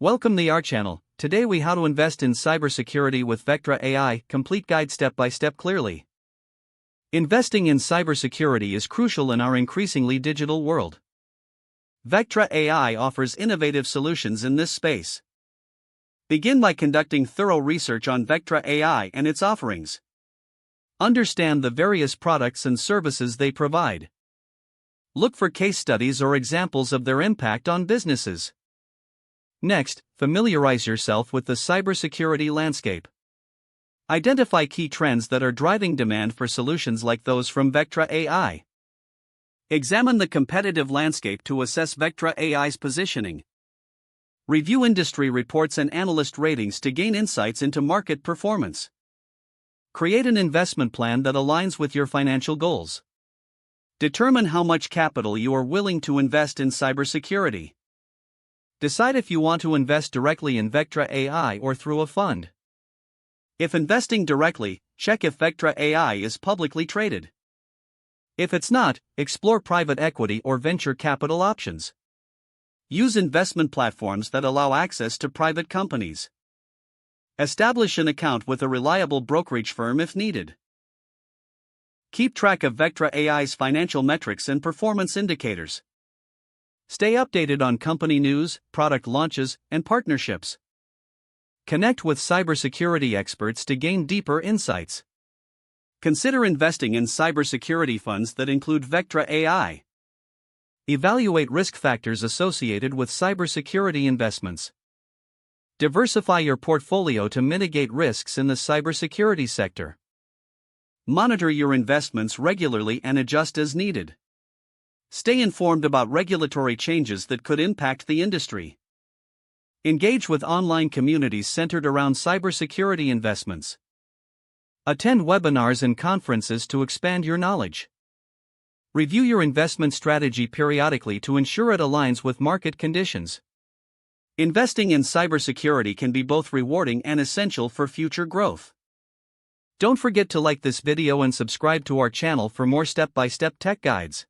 Welcome to our channel. Today we how to invest in cybersecurity with Vectra AI, complete guide step by step clearly. Investing in cybersecurity is crucial in our increasingly digital world. Vectra AI offers innovative solutions in this space. Begin by conducting thorough research on Vectra AI and its offerings. Understand the various products and services they provide. Look for case studies or examples of their impact on businesses. Next, familiarize yourself with the cybersecurity landscape. Identify key trends that are driving demand for solutions like those from Vectra AI. Examine the competitive landscape to assess Vectra AI's positioning. Review industry reports and analyst ratings to gain insights into market performance. Create an investment plan that aligns with your financial goals. Determine how much capital you are willing to invest in cybersecurity. Decide if you want to invest directly in Vectra AI or through a fund. If investing directly, check if Vectra AI is publicly traded. If it's not, explore private equity or venture capital options. Use investment platforms that allow access to private companies. Establish an account with a reliable brokerage firm if needed. Keep track of Vectra AI's financial metrics and performance indicators. Stay updated on company news, product launches, and partnerships. Connect with cybersecurity experts to gain deeper insights. Consider investing in cybersecurity funds that include Vectra AI. Evaluate risk factors associated with cybersecurity investments. Diversify your portfolio to mitigate risks in the cybersecurity sector. Monitor your investments regularly and adjust as needed. Stay informed about regulatory changes that could impact the industry. Engage with online communities centered around cybersecurity investments. Attend webinars and conferences to expand your knowledge. Review your investment strategy periodically to ensure it aligns with market conditions. Investing in cybersecurity can be both rewarding and essential for future growth. Don't forget to like this video and subscribe to our channel for more step-by-step tech guides.